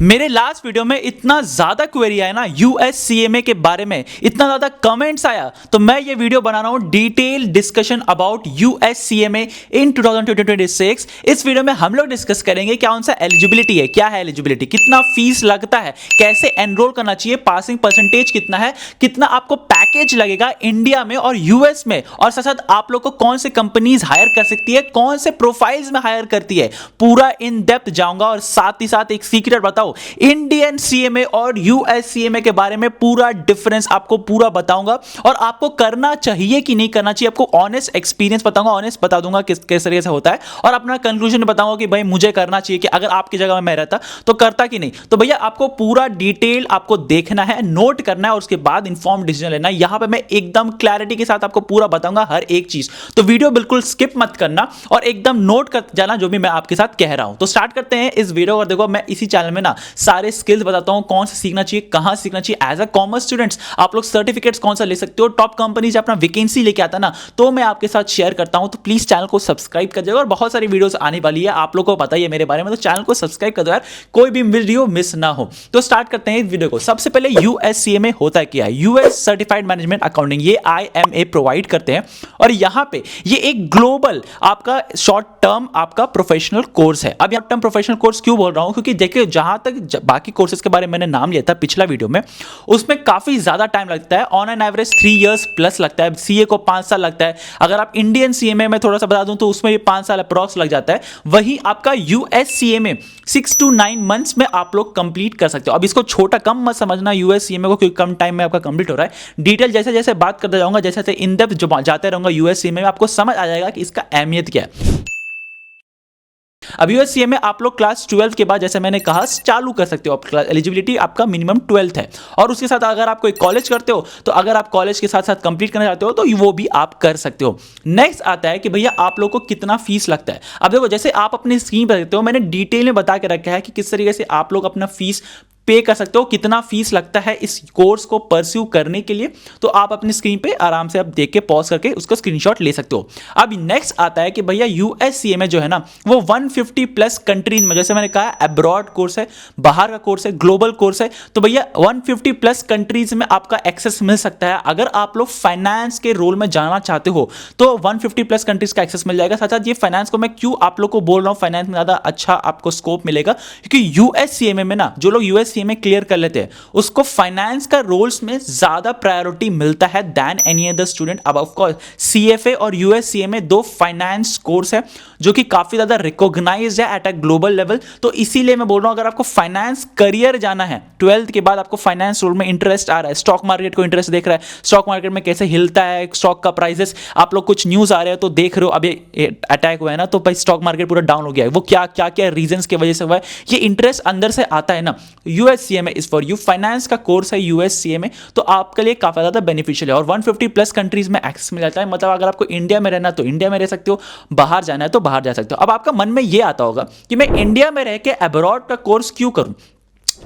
मेरे last video में इतना ज्यादा क्वेरी आया ना यूएससीएमए के बारे में, इतना ज्यादा कमेंट्स आया, तो मैं ये वीडियो बना रहा हूं डिटेल डिस्कशन अबाउट यूएससीएमए इन 2026। इस वीडियो में हम लोग डिस्कस करेंगे कौन सा एलिजिबिलिटी है, क्या है एलिजिबिलिटी, कितना फीस लगता है, कैसे एनरोल करना चाहिए, पासिंग परसेंटेज कितना है, कितना आपको पैकेज लगेगा इंडिया में और यूएस में, और साथ साथ आप लोग को कौन से कंपनीज हायर कर सकती है, कौन से प्रोफाइल्स में हायर करती है, पूरा इन डेप्थ जाऊंगा। और साथ ही साथ एक सीक्रेट बताओ, इंडियन सीएमए और यूएस सीएमए के बारे में पूरा डिफरेंस आपको पूरा बताऊंगा, और आपको करना चाहिए कि नहीं करना चाहिए, आपको ऑनेस्ट एक्सपीरियंस बताऊंगा, ऑनेस्ट बता दूंगा किस तरीके से होता है, और अपना कंक्लूजन बताऊंगा कि भाई मुझे करना चाहिए कि अगर आपकी जगह में मैं रहता तो करता कि नहीं। तो भैया आपको पूरा डिटेल आपको देखना है, नोट करना है, और उसके बाद इंफॉर्म डिसीजन लेना है। यहां पे मैं एकदम क्लैरिटी के साथ आपको पूरा बताऊंगा हर एक चीज, तो वीडियो बिल्कुल स्किप मत करना और एकदम नोट कर जाना जो भी मैं आपके साथ कह रहा हूं। तो स्टार्ट करते हैं इस वीडियो। और देखो, मैं इसी चैनल में ना सारे स्किल्स बताता हूं, कौन सा सीखना चाहिए, कहां सीखना चाहिए। एज अ कॉमर्स स्टूडेंट्स आप लोग सर्टिफिकेट्स कौन सा ले सकते हो, टॉप कंपनी से अपना वैकेंसी लेके आता ना, तो मैं आपके साथ शेयर करता हूं। तो प्लीज चैनल को सब्सक्राइब कर जाएगा, और बहुत सारी वीडियोस आने वाली है, आप लोगों को पता ही है मेरे बारे में, तो चैनल को सब्सक्राइब कर दो यार, कोई भी वीडियो मिस ना हो। तो स्टार्ट करते हैं इस वीडियो को। सबसे पहले यूएससीएमए होता है क्या है? यूएस सर्टिफाइड मैनेजमेंट अकाउंटिंग, ये आईएमए प्रोवाइड करते हैं, और यहां पे ये एक ग्लोबल आपका शॉर्ट टर्म आपका प्रोफेशनल कोर्स है। अब शॉर्ट टर्म प्रोफेशनल कोर्स क्यों बोल रहा हूं? क्योंकि देखिए, जहां तक बाकी कोर्सेज के बारे में मैंने नाम लिया था पिछला वीडियो में, उसमें काफी ज्यादा टाइम लगता है, on an average 3 years plus लगता है। सीए को 5 साल लगता है। अगर आप इंडियन सीएमए में थोड़ा सा बता दूं तो उसमें भी 5 साल अप्रॉक्स लग जाता है। वही आपका यूएस सीएमए 6 to 9 मंथ्स में आप लोग कंप्लीट कर सकते हो। अब इसको छोटा कम मत समझना यूएस सीएमए को, क्योंकि कम टाइम में आपका कंप्लीट हो रहा है। डिटेल जैसे जैसे बात करता जाऊंगा, जैसे जैसे इन डेप्थ जाते रहूंगा यूएस सीएमए में, आपको समझ आ जाएगा कि इसका अहमियत क्या है। अब यूएससीएमए आप लोग क्लास 12 के बाद, जैसे मैंने कहा, चालू कर सकते हो। एलिजिबिलिटी आपका मिनिमम 12th है, और उसके साथ अगर आप कोई कॉलेज करते हो तो अगर आप कॉलेज के साथ साथ कंप्लीट करना चाहते हो तो वो भी आप कर सकते हो। नेक्स्ट आता है कि भैया आप लोग को कितना फीस लगता है। अब देखो, जैसे आप अपनी स्क्रीन पर देखते हो, मैंने डिटेल में बता के रखा है कि किस तरीके से आप लोग अपना फीस पे कर सकते हो, कितना फीस लगता है इस कोर्स को परस्यू करने के लिए। तो आप अपनी स्क्रीन पे आराम से आप देख के पॉज करके उसका स्क्रीनशॉट ले सकते हो। अब नेक्स्ट आता है कि भैया यूएससीएमए जो है ना, वो 150 प्लस कंट्रीज में, जैसे मैंने कहा अब्रॉड कोर्स है, बाहर का कोर्स है, ग्लोबल कोर्स है, तो भैया 150 प्लस कंट्रीज में आपका एक्सेस मिल सकता है। अगर आप लोग फाइनेंस के रोल में जाना चाहते हो तो 150 प्लस कंट्रीज का एक्सेस मिल जाएगा। साथ साथ ये फाइनेंस को मैं क्यों आप लोग को बोल रहा हूं, फाइनेंस में ज्यादा अच्छा आपको स्कोप मिलेगा, क्योंकि यूएससीएमए में ना जो लोग यूएससीएमए क्लियर कर लेते हैं उसको फाइनेंस का रोल्स में ज्यादा प्रायोरिटी मिलता है दैन एनी अदर स्टूडेंट। अब ऑफ कोर्स सीएफए और यूएससीएमए दो फाइनेंस कोर्स है जो कि काफी ज्यादा रिकॉग्नाइज्ड है एट अ ग्लोबल लेवल। तो इसीलिए मैं बोल रहा हूं, अगर आपको फाइनेंस करियर जाना है, 12th के बाद आपको फाइनेंस रोल में इंटरेस्ट आ रहा है, स्टॉक मार्केट को इंटरेस्ट देख रहा है, स्टॉक मार्केट में कैसे हिलता है, स्टॉक का प्राइसेस, आप लोग कुछ न्यूज आ रहे हैं तो देख रहे हो, अभी अटैक हुआ है ना, तो भाई स्टॉक मार्केट पूरा डाउन हो गया है, वो क्या क्या क्या रीजंस की वजह से हुआ है, ये इंटरेस्ट अंदर से आता है ना, USCMA is for you. Finance का कोर्स है यूएससीएमए, तो आपके लिए काफी ज्यादा बेनिफिशियल है, और 150 प्लस कंट्रीज में एक्सेस मिल जाता है। मतलब अगर आपको इंडिया में रहना है तो इंडिया में रह सकते हो, बाहर जाना है तो बाहर जा सकते हो। अब आपका मन में ये आता होगा कि मैं इंडिया में रह के अब्रॉड का कोर्स क्यों करूं,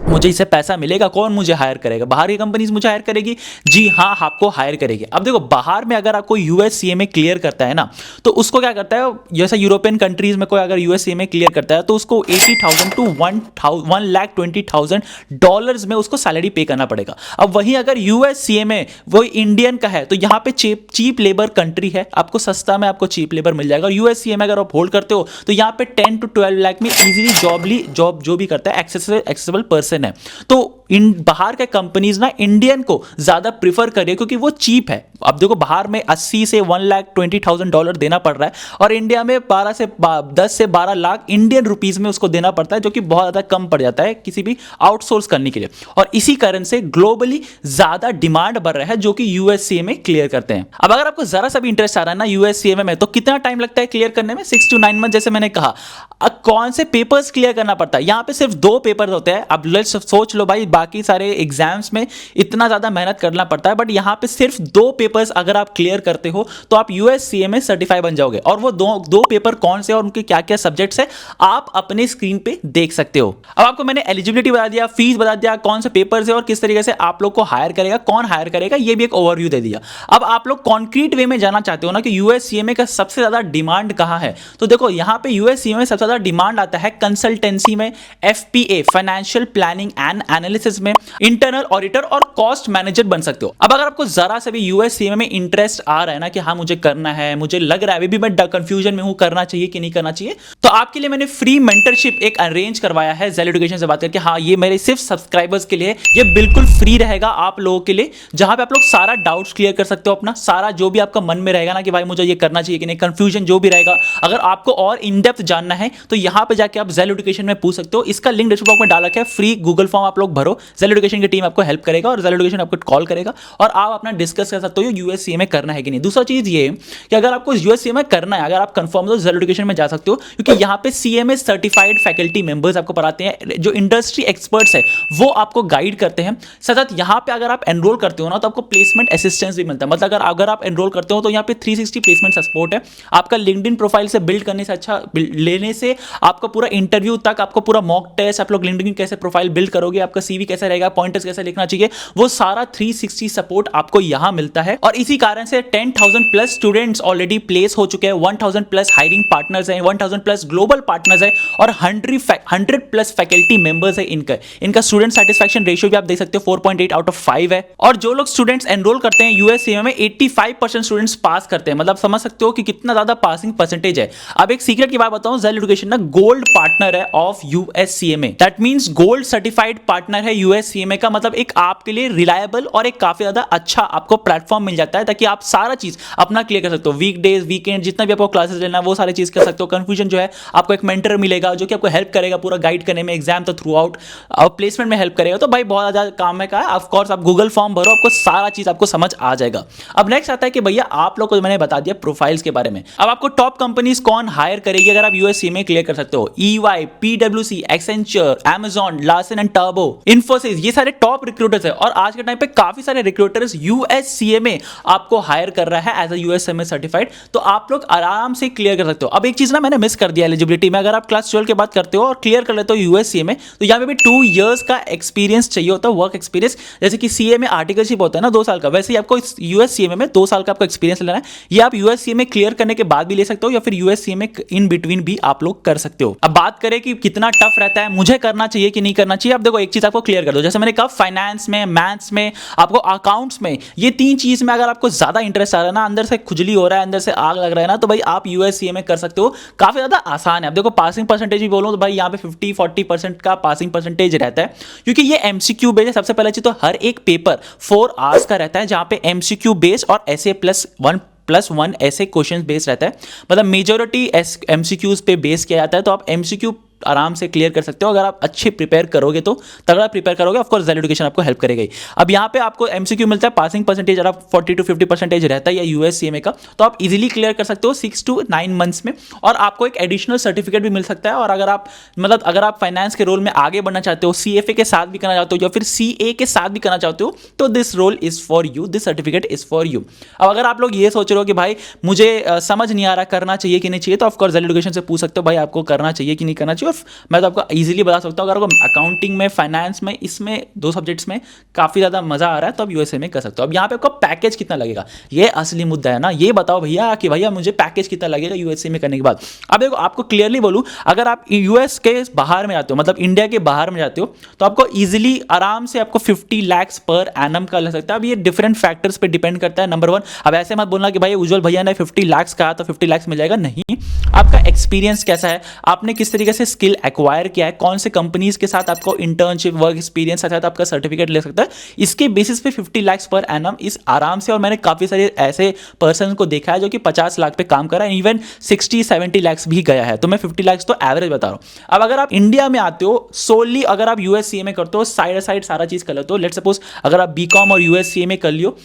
मुझे इससे पैसा मिलेगा, कौन मुझे हायर करेगा, बाहर की कंपनीज मुझे हायर करेगी? जी हाँ, आपको हायर करेगी। अब देखो, बाहर में अगर आपको यूएससीएमए क्लियर करता है ना, तो उसको क्या करता है, जैसे यूरोपियन कंट्रीज में कोई अगर यूएससीएमए क्लियर करता है तो उसको 80,000 to 1,20,000 डॉलर्स में उसको सैलरी पे करना पड़ेगा। अब वहीं अगर यूएससीएमए वो इंडियन का है तो यहाँ पे चीप लेबर कंट्री है, आपको सस्ता में आपको चीप लेबर मिल जाएगा। और यूएससीएमए अगर आप होल्ड करते हो तो यहाँ पे 10 to 12 लाख में इजीली जॉब जो भी करता है एक्सेसिबल पर्सन है। तो इन बाहर के कंपनीज ना इंडियन को ज्यादा प्रीफर करिए, क्योंकि वो चीप है। अब देखो, बाहर में 80 से 1,20,000 डॉलर देना पड़ रहा है, और इंडिया में 10 से 12 लाख इंडियन रुपीज में उसको देना पड़ता है, जो कि बहुत ज्यादा कम पड़ जाता है किसी भी आउटसोर्स करने के लिए। और इसी कारण से ग्लोबली ज्यादा डिमांड बढ़ रहा है जो कि यूएससीएमए क्लियर करते हैं। अब अगर आपको जरा सा भी इंटरेस्ट आ रहा है ना यूएससीएमए में, तो कितना टाइम लगता है क्लियर करने में? 6 to 9 मंथ, जैसे मैंने कहा। अब कौन से पेपर्स क्लियर करना पड़ता है? यहाँ पे सिर्फ 2 पेपर होते हैं। अब सोच लो भाई, बाकी सारे एग्जाम्स में इतना ज्यादा मेहनत करना पड़ता है, बट यहाँ पे सिर्फ 2 पेपर पेपर्स अगर आप क्लियर करते हो तो आप यूएससीएमए सर्टिफाई बन जाओगे। और वो दो पेपर कौन से और उनके क्या क्या सब्जेक्ट्स है आप अपने स्क्रीन पे देख सकते हो। अब आपको मैंने एलिजिबिलिटी बता दिया, फीस बता दिया, कौन से पेपर्स है और किस तरीके से आप लोग को हायर करेगा, कौन हायर करेगा, ये भी एक ओवरव्यू दे दिया। अब आप लोग कॉन्क्रीट वे में जाना चाहते हो ना कि यूएससीएमए का सबसे ज्यादा डिमांड कहां है, तो देखो यहां पे यूएससीएमए सबसे ज्यादा डिमांड आता है कंसल्टेंसी में, FPA financial planning and analysis में, इंटरनल ऑडिटर और कॉस्ट मैनेजर बन सकते हो। अब अगर आपको जरा सा भी यूएससीएमए में इंटरेस्ट आ रहा है ना कि हाँ मुझे करना है, मुझे लग रहा है अभी भी मैं कंफ्यूजन में हूं करना चाहिए कि नहीं करना चाहिए, तो आपके लिए मैंने फ्री मेंटरशिप एक अरेंज करवाया है जेल एजुकेशन से बात करके। हाँ ये मेरे सिर्फ सब्सक्राइबर्स के लिए, ये बिल्कुल फ्री रहेगा आप लोगों के लिए, जहां पे आप लोग सारा डाउट्स क्लियर कर सकते हो, अपना सारा जो भी आपका मन में रहेगा ना कि भाई मुझे ये करना चाहिए कि नहीं, कंफ्यूजन जो भी रहेगा, अगर आपको और इन डेप्थ जानना है तो यहां पे जाके आप जेल एजुकेशन में पूछ सकते हो। इसका लिंक डिस्क्रिप्शन बॉक्स में डाल रखा है, फ्री गूगल फॉर्म आप लोग भरो, जेल एजुकेशन की टीम आपको हेल्प करेगा और जेल एजुकेशन आपको कॉल करेगा और आप अपना डिस्कस कर सकते हो यूएससीएमए करना है कि नहीं। दूसरा चीज ये कि अगर आपको यूएससीएमए करना है, अगर आप कंफर्म हो तो जेल एजुकेशन में जा सकते हो, क्योंकि यहां पे सीएमए सर्टिफाइड फैकल्टी मेंबर्स आपको पढ़ाते हैं, जो इंडस्ट्री एक्सपर्ट्स है वो आपको गाइड करते हैं। साथ यहां पे अगर आप एनरोल करते हो ना तो आपको प्लेसमेंट असिस्टेंस भी मिलता है, मतलब अगर आप एनरोल करते हो तो यहां पे 360 प्लेसमेंट सपोर्ट है। आपका लिंक्डइन प्रोफाइल से बिल्ड करने से, अच्छा लेने से, आपका पूरा इंटरव्यू तक, आपको पूरा मॉक टेस्ट, आप लोग लिंक्डइन कैसे प्रोफाइल बिल्ड करोगे, आपका सीवी कैसे रहेगा, पॉइंटर्स कैसे लिखना चाहिए, वो सारा 360 सपोर्ट आपको यहां मिलता है। और इसी कारण से 10,000 प्लस स्टूडेंट्स ऑलरेडी प्लेस हो चुके हैं, 1,000 प्लस हायरिंग पार्टनर्स हैं, 1,000 प्लस ग्लोबल पार्टनर्स हैं और 100 प्लस फैकल्टी मेंबर्स है। इनका स्टूडेंट सेटिस्फैक्शन रेशियो भी आप देख सकते हो 4.8 आउट ऑफ 5 है। और जो लोग स्टूडेंट्स एनरोल करते हैं यूएससीएमए में 85% स्टूडेंट्स पास करते हैं, मतलब समझ सकते हो कि कितना ज्यादा पासिंग परसेंटेज है। अब एक सीक्रेट की बात बताऊं, जेल एजुकेशन ना गोल्ड पार्टनर है of USCMA, that means gold certified partner है यूएससीएमए का, मतलब एक आपके लिए रिलायबल और एक काफी ज्यादा अच्छा आपको प्लेटफॉर्म मिल जाता है ताकि आप सारा चीज अपना क्लियर कर सकते हो, वीकडेज वीकेंड जितना भी आपको क्लासेस लेना है वो सारी चीज कर सकते हो। कंफ्यूजन जो है आपको एक मेंटर मिलेगा जो कि आपको हेल्प करेगा पूरा गाइड करने में, एग्जाम तक थ्रू आउट और प्लेसमेंट में हेल्प करेगा। तो भाई बहुत ज्यादा काम है का, ऑफ कोर्स आप गूगल फॉर्म भरो, आपको सारा चीज आपको समझ आ जाएगा। अब नेक्स्ट आता है कि भैया आप लोग को मैंने बता दिया प्रोफाइल्स के बारे में, अब आपको टॉप कंपनीज कौन हायर करेगी अगर आप यूएससीएमए क्लियर कर सकते हो। EY, PwC, Accenture, Amazon, Larsen and turbo, Infosys, ये सारे टॉप रिक्रूटर्स है और आज के टाइम पे काफी सारे रिक्रूटर्स यूएससीएमए आपको हायर कर रहा है एज अ यूएससीएमए सर्टिफाइड, तो आप लोग आराम से क्लियर कर सकते हो। अब एक चीज ना मैंने मिस कर दिया एलिजिबिलिटी में, अगर आप क्लास 12 के बाद करते हो और क्लियर कर लेते हो यूएससीएमए तो यहाँ पे भी 2 इयर्स का एक्सपीरियंस चाहिए होता है, वर्क एक्सपीरियंस। जैसे कि सीए में आर्टिकलशिप होता है ना 2 साल का, वैसे ही आपको यूएससीएमए में 2 साल का आपको एक्सपीरियंस लेना है। ये आप यूएससीएमए क्लियर करने के बाद भी ले सकते हो या फिर यूएससीएमए इन बिटवीन भी आप लोग कर सकते हो। अब बात करें कि कितना टफ रहता है, मुझे करना चाहिए कि नहीं करना चाहिए। अब देखो एक चीज आपको क्लियर कर दो, जैसे मैंने कहा फाइनेंस में, मैथ्स में, आपको अकाउंट्स में, ये 3 चीज में अगर आपको ज्यादा इंटरेस्ट आ रहा है ना, अंदर से खुजली हो रहा है, अंदर से आग लग रहा है ना, तो भाई आप यूएससीएमए कर सकते हो, काफी ज्यादा आसान है। अब देखो पासिंग परसेंटेज भी बोलो तो भाई यहाँ पे 50-40% का पासिंग परसेंटेज रहता है, क्योंकि ये एमसीक्यू बेस्ड है। सबसे पहले चीज तो हर एक पेपर 4 आवर्स का रहता है, जहां पे एमसीक्यू बेस्ड और ऐसे +1 ऐसे क्वेश्चन बेस्ड रहता है, मतलब मेजोरिटी एमसीक्यूज पे बेस किया जाता है। तो आप एमसीक्यू आराम से क्लियर कर सकते हो अगर आप अच्छे प्रिपेयर करोगे, तो तगड़ा प्रिपेयर करोगे, ऑफ कोर्स जेल एजुकेशन आपको हेल्प करेगी। अब यहाँ पे आपको एमसीक्यू मिलता है, पासिंग परसेंटेज अगर 40-50% रहता है या यूएससीएमए का, तो आप इजीली क्लियर कर सकते हो 6 to 9 मंथ्स में, और आपको एक एडिशनल सर्टिफिकेट भी मिल सकता है। और अगर आप फाइनेंस के रोल में आगे बढ़ना चाहते हो, सीएफए के साथ भी करना चाहते हो या फिर सीए के साथ भी करना चाहते हो, तो this role is for you, this certificate is for you. अब अगर आप लोग ये सोच रहे हो कि भाई मुझे समझ नहीं आ रहा करना चाहिए कि नहीं चाहिए, तो ऑफकोर्स जेल एजुकेशन से पूछ सकते हो भाई आपको करना चाहिए कि नहीं करना चाहिए। मैं तो आपको इजीली बता सकता हूँ, अगर आपको अकाउंटिंग में, फाइनेंस में, इसमें 2 सब्जेक्ट्स में काफी ज्यादा मजा आ रहा है तो आप यूएसए में कर सकते हो। अब यहाँ पे आपको पैकेज कितना लगेगा, ये असली मुद्दा है ना, ये बताओ भैया कि भैया मुझे पैकेज कितना लगेगा यूएसए में करने के बाद। अब देखो आपको क्लियरली बोलूं, अगर आप यूएस के बाहर में जाते हो, मतलब इंडिया के बाहर में जाते हो, तो आपको इजीली आराम से आपको 50 lakhs पर एनम का लग सकता है। अब ये डिफरेंट फैक्टर्स पे डिपेंड करता है। नंबर 1, अब ऐसे मत बोलना कि भाई उज्जवल भैया ने 50 lakhs कहा तो 50 lakhs मिल जाएगा, नहीं। आपका एक्सपीरियंस कैसा है, आपने किस तरीके से स्किल एक्वायर किया है, कौन से कंपनीज के साथ आपको इंटर्नशिप वर्क एक्सपीरियंस है, आपका सर्टिफिकेट ले सकता है, इसके बेसिस पे 50 lakhs पर एनम इस आराम से। और मैंने काफी सारे ऐसे पर्सन को देखा है जो कि 50 लाख पे काम कर रहा है, इवन 60-70 lakhs भी गया है। तो मैं 50 lakhs तो एवरेज बता रहा हूं। अब अगर आप इंडिया में आते हो, सोली अगर आप यूएससीए में करते हो, साइड सारा चीज कर लेते हो, लेट्स सपोज अगर आप बीकॉम और यूएससीए में कर लियो,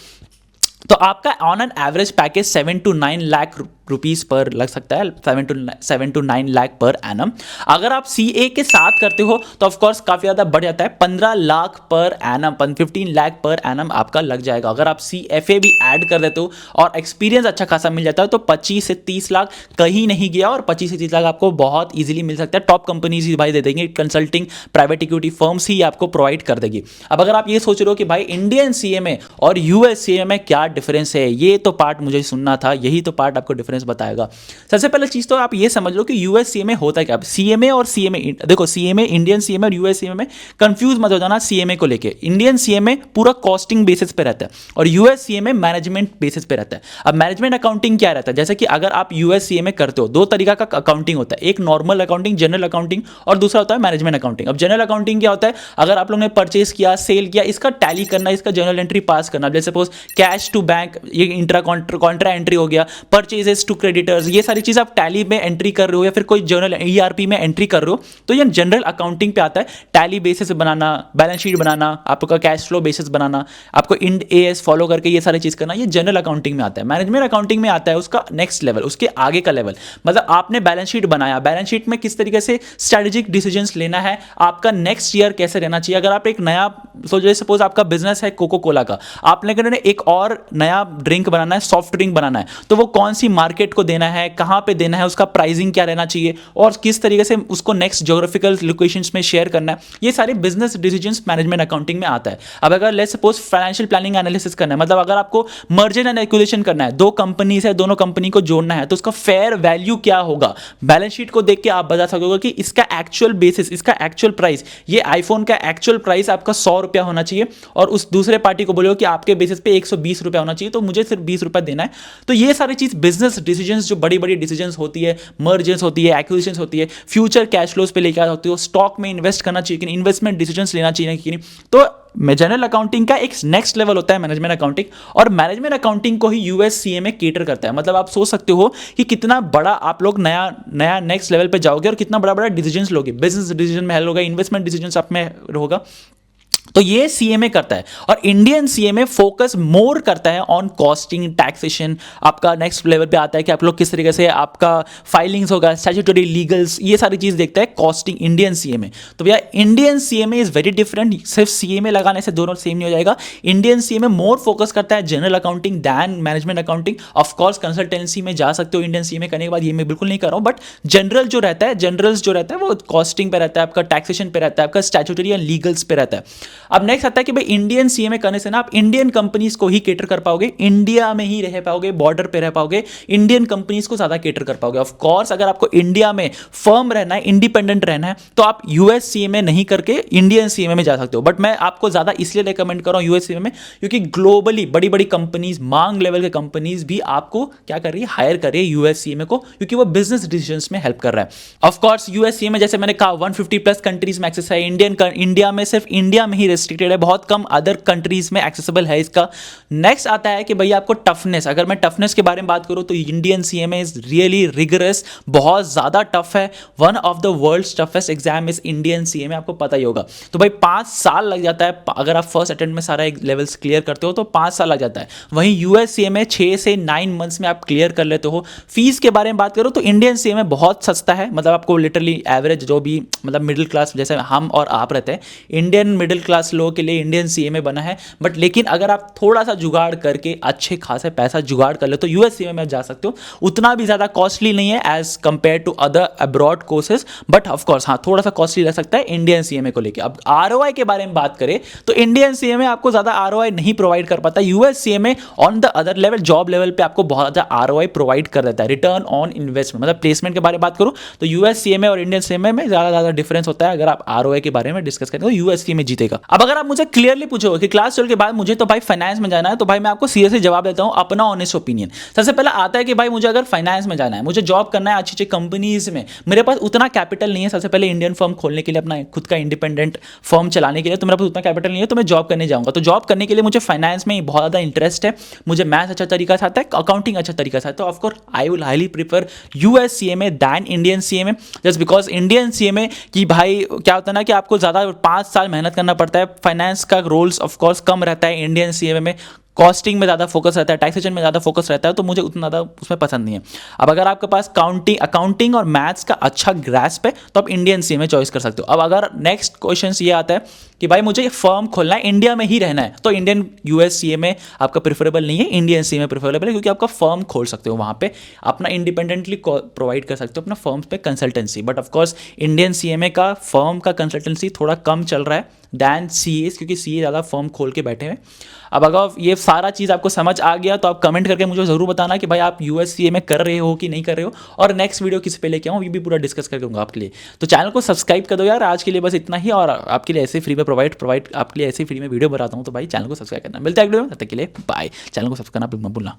तो आपका on an average package 7 to 9 lakh rupees पर लग सकता है, 7 to 9 लाख पर एनम। अगर आप CA के साथ करते हो तो ऑफकोर्स काफ़ी ज़्यादा बढ़ जाता है, 15 lakh per annum, 15 lakh per annum आपका लग जाएगा। अगर आप CFA भी ऐड कर देते हो और एक्सपीरियंस अच्छा खासा मिल जाता है तो 25 से 30 लाख कहीं नहीं गया, और 25 से 30 लाख आपको बहुत ईजिली मिल सकता है। टॉप कंपनीज ही भाई दे देंगे, कंसल्टिंग प्राइवेट इक्विटी फर्म्स ही आपको प्रोवाइड कर देगी। अब अगर आप ये सोच रहे हो कि भाई इंडियन CMA और US CMA में क्या डिफरेंस है, ये तो पार्ट मुझे सुनना था, यही तो पार्ट आपको डिफरेंस बताएगा। सबसे पहले चीज तो आप ये समझ लो कि US CMA होता है क्या। CMA और CMA, देखो CMA, इंडियन CMA और US CMA में कंफ्यूज मत हो जाना CMA को लेके। इंडियन CMA पूरा कॉस्टिंग बेसिस पे रहता है और US CMA मैनेजमेंट बेसिस पे रहता है। अब मैनेजमेंट अकाउंटिंग क्या रहता है, जैसे कि अगर आप US CMA करते हो, दो तरीका का अकाउंटिंग होता है, एक नॉर्मल अकाउंटिंग, जनरल अकाउंटिंग, और दूसरा होता है मैनेजमेंट अकाउंटिंग। अब जनरल अकाउंटिंग क्या होता है, अगर आप लोगों ने परचेज किया, सेल किया, इसका टैली करना, इसका जर्नल एंट्री पास करना। जैसे सपोज कैश टू बैंक, ये इंट्रा कॉन्ट्रा एंट्री हो गया, परचेजेस टू क्रेडिटर्स, ये सारी चीज आप टैली में एंट्री कर रहे हो या फिर कोई जर्नल ERP में एंट्री कर रहे हो, तो ये जनरल अकाउंटिंग पे आता है। टैली बेसिस बनाना, बैलेंस शीट बनाना, आपका कैश फ्लो बेसिस बनाना, आपको इंड AS फॉलो करके ये सारी चीज करना, ये जनरल अकाउंटिंग में आता है। मैनेजमेंट अकाउंटिंग में आता है उसका नेक्स्ट लेवल, उसके आगे का लेवल, मतलब आपने बैलेंस शीट बनाया, बैलेंस शीट में किस तरीके से स्ट्रेटेजिक डिसीजंस लेना है, आपका नेक्स्ट ईयर कैसे रहना चाहिए। अगर आप एक नया सोचिए, सपोज आपका बिजनेस है कोको कोला का, आपने एक और नया ड्रिंक बनाना है, सॉफ्ट ड्रिंक बनाना है, तो वो कौन सी मार्केट को देना है, कहां पे देना है, उसका प्राइसिंग क्या रहना चाहिए और किस तरीके से उसको नेक्स्ट ज्योग्राफिकल लोकेशंस में शेयर करना है, ये सारे बिजनेस डिसीजंस मैनेजमेंट अकाउंटिंग में आता है। अब अगर let's suppose financial planning analysis करना है, मतलब अगर आपको मर्जर एंड एक्विजिशन करना है, दो कंपनीज है, दोनों कंपनी को जोड़ना है, तो उसका फेयर वैल्यू क्या होगा, बैलेंस शीट को देख के आप बता सकोगे कि इसका एक्चुअल बेसिस, इसका एक्चुअल प्राइस, ये आईफोन का एक्चुअल प्राइस आपका 100 रुपया होना चाहिए और उस दूसरे पार्टी को बोलो कि आपके बेसिस पे 120 रुपया होना चाहिए, तो मुझे सिर्फ 20 रुपया देना है। तो ये सारी चीज बिजनेस डिसीजंस, जो बड़ी बड़ी डिसीजंस होती है, मर्जर्स होती है, एक्विजिशंस होती है, फ्यूचर कैश फ्लोज पे लेकर आ सकते हो, स्टॉक में इन्वेस्ट करना चाहिए कि नहीं, इन्वेस्टमेंट डिसीजंस लेना चाहिए कि नहीं। तो जनरल अकाउंटिंग का एक नेक्स्ट लेवल होता है मैनेजमेंट अकाउंटिंग, और मैनेजमेंट अकाउंटिंग को ही US CMA केटर करता है। मतलब आप सोच सकते हो कि कितना बड़ा आप लोग नया नया नेक्स्ट लेवल पे जाओगे और कितना बड़ा बड़ा डिसीजंस लोगे, बिजनेस डिसीजन में हेल्प होगा, इन्वेस्टमेंट डिसीजंस आप में होगा, तो ये CMA करता है। और इंडियन CMA फोकस मोर करता है ऑन कॉस्टिंग, टैक्सेशन, आपका नेक्स्ट लेवल पे आता है कि आप लोग किस तरीके से आपका फाइलिंग्स होगा, स्टैट्यूटरी लीगल्स, ये सारी चीज देखता है कॉस्टिंग इंडियन CMA। तो भैया Indian CMA is very different, सिर्फ CMA लगाने से दोनों सेम नहीं हो जाएगा। इंडियन CMA मोर फोकस करता है general accounting than management accounting. Of course consultancy में जा सकते हो इंडियन CMA करने के बाद, ये मैं बिल्कुल नहीं कर रहा हूँ, बट जनरल जो रहता है, जनरल्स जो रहता है वो कॉस्टिंग पे रहता है, आपका टैक्सेशन पे रहता है, आपका स्टैट्यूटरी एंड लीगल्स पे रहता है। अब नेक्स्ट आता है कि भाई इंडियन CMA करने से ना आप इंडियन कंपनीज को ही केटर कर पाओगे, इंडिया में ही रह पाओगे, बॉर्डर पे रह पाओगे, इंडियन कंपनीज को ज्यादा केटर कर पाओगे। ऑफ कोर्स अगर आपको इंडिया में फर्म रहना है, इंडिपेंडेंट रहना है, तो आप US CMA नहीं करके इंडियन CMA में जा सकते हो। बट मैं आपको ज्यादा इसलिए रिकमेंड कर रहा हूं US CMA में, क्योंकि ग्लोबली बड़ी बड़ी कंपनीज, मांग लेवल के कंपनीज भी आपको क्या कर रही है, हायर कर रही है US CMA को, क्योंकि वो बिजनेस डिसीजंस में हेल्प कर रहा है। ऑफ कोर्स US CMA जैसे मैंने कहा 150 प्लस कंट्रीज में एक्सेस है, इंडिया में सिर्फ इंडिया में ही रेस्ट्रिक्टेड है, बहुत कम अदर कंट्रीज में एक्सेसिबल है इसका। नेक्स्ट आता है कि भैया आपको टफनेस, अगर मैं टफनेस के बारे में बात करूं तो Indian CMA is really rigorous, बहुत ज्यादा टफ है। One of the world's toughest exam is Indian CMA, आपको पता ही होगा। तो भाई 5 साल लग जाता है, अगर आप फर्स्ट अटेम्प्ट में सारा लेवल्स क्लियर करते हो तो 5 साल लग जाता है। वहीं US CMA 6 से 9 मंथ्स में आप क्लियर कर लेते हो। फीस के बारे में बात करो तो इंडियन CMA बहुत सस्ता है, मतलब आपको लिटरली एवरेज जो भी मतलब मिडिल क्लास जैसे हम और आप रहते हैं, इंडियन मिडिल क्लास लोगों के लिए इंडियन CMA बना है। बट लेकिन अगर आप थोड़ा सा जुगाड़ करके अच्छे खासे पैसा जुगाड़ कर ले तो US CMA में जा सकते हो। उतना भी ज्यादा कॉस्टली नहीं है as compare to other abroad courses, but of course हाँ थोड़ा सा कॉस्टली लग सकता है इंडियन CMA को लेकर। अब ROI के बारे में बात करें तो इंडियन CMA आपको ज्यादा ROI नहीं प्रोवाइड कर पाता। US CMA on the other level, job level पे आपको बहुत ज्यादा ROI प्रोवाइड कर देता है, रिटर्न ऑन इन्वेस्टमेंट, मतलब प्लेसमेंट के बारे में बात करूं तो US CMA और इंडियन CMA में ज्यादा डिफरेंस होता है। अगर आप ROI के बारे में डिस्कस करें तो US CMA जीतेगा। अब अगर आप मुझे क्लियरली पूछोगे कि क्लास 12 के बाद मुझे तो भाई फाइनेंस में जाना है, तो भाई मैं आपको सीरियसली जवाब देता हूं अपना ऑनेस्ट ओपिनियन। सबसे पहले आता है कि भाई मुझे अगर फाइनेंस में जाना है, मुझे जॉब करना है अच्छी अच्छी कंपनीज में, मेरे पास उतना कैपिटल नहीं है सबसे पहले इंडियन फर्म खोलने के लिए, अपना खुद का इंडिपेंडेंट फर्म चलाने के लिए, तो मेरे पास उतना कैपिटल नहीं है, तो मैं जॉब करने जाऊंगा। तो जॉब करने के लिए मुझे फाइनेंस में बहुत ज्यादा इंटरेस्ट है, मुझे मैथ्स अच्छा तरीका से आता है, अकाउंटिंग अच्छा तरीका से आता है, of course I will highly prefer US CMA than Indian CMA, just because Indian CMA की भाई क्या होता है ना कि आपको ज्यादा 5 साल मेहनत करना पड़ता है, फाइनेंस का रोल्स ऑफकोर्स कम रहता है इंडियन CMA में, कॉस्टिंग में ज़्यादा फोकस रहता है, टैक्सेशन में ज़्यादा फोकस रहता है, तो मुझे उतना ज़्यादा उसमें पसंद नहीं है। अब अगर आपके पास अकाउंटिंग और मैथ्स का अच्छा ग्रास्प है तो आप इंडियन सीएमए चॉइस कर सकते हो। अब अगर नेक्स्ट क्वेश्चन ये आता है कि भाई मुझे फर्म खोलना है, इंडिया में ही रहना है, तो इंडियन यूएस सीएमए आपका प्रेफरेबल नहीं है, इंडियन सीएमए प्रेफरेबल है, क्योंकि आपका फर्म खोल सकते हो वहाँ पे, अपना इंडिपेंडेंटली प्रोवाइड कर सकते हो अपना फर्म्स पे consultancy. But of course Indian CMA का फर्म का कंसल्टेंसी थोड़ा कम चल रहा है दैन सीए, क्योंकि सीए ज़्यादा फर्म खोल के बैठे हैं। अब अगर ये सारा चीज़ आपको समझ आ गया तो आप कमेंट करके मुझे ज़रूर बताना कि भाई आप यूएस सीएमए कर रहे हो कि नहीं कर रहे हो, और नेक्स्ट वीडियो किस पे लेके आऊँ ये भी पूरा डिस्कस करके दूंगा आपके लिए। तो चैनल को सब्सक्राइब कर दो यार, आज के लिए बस इतना ही, और आपके लिए ऐसे फ्री में प्रोवाइड आपके लिए ऐसे फ्री में वीडियो बनाता हूँ, तो भाई चैनल को सब्सक्राइब करना। मिलते हैं अगले वीडियो में, तब तक के लिए बाय। चैनल को सब्सक्राइब करना मत भूलना।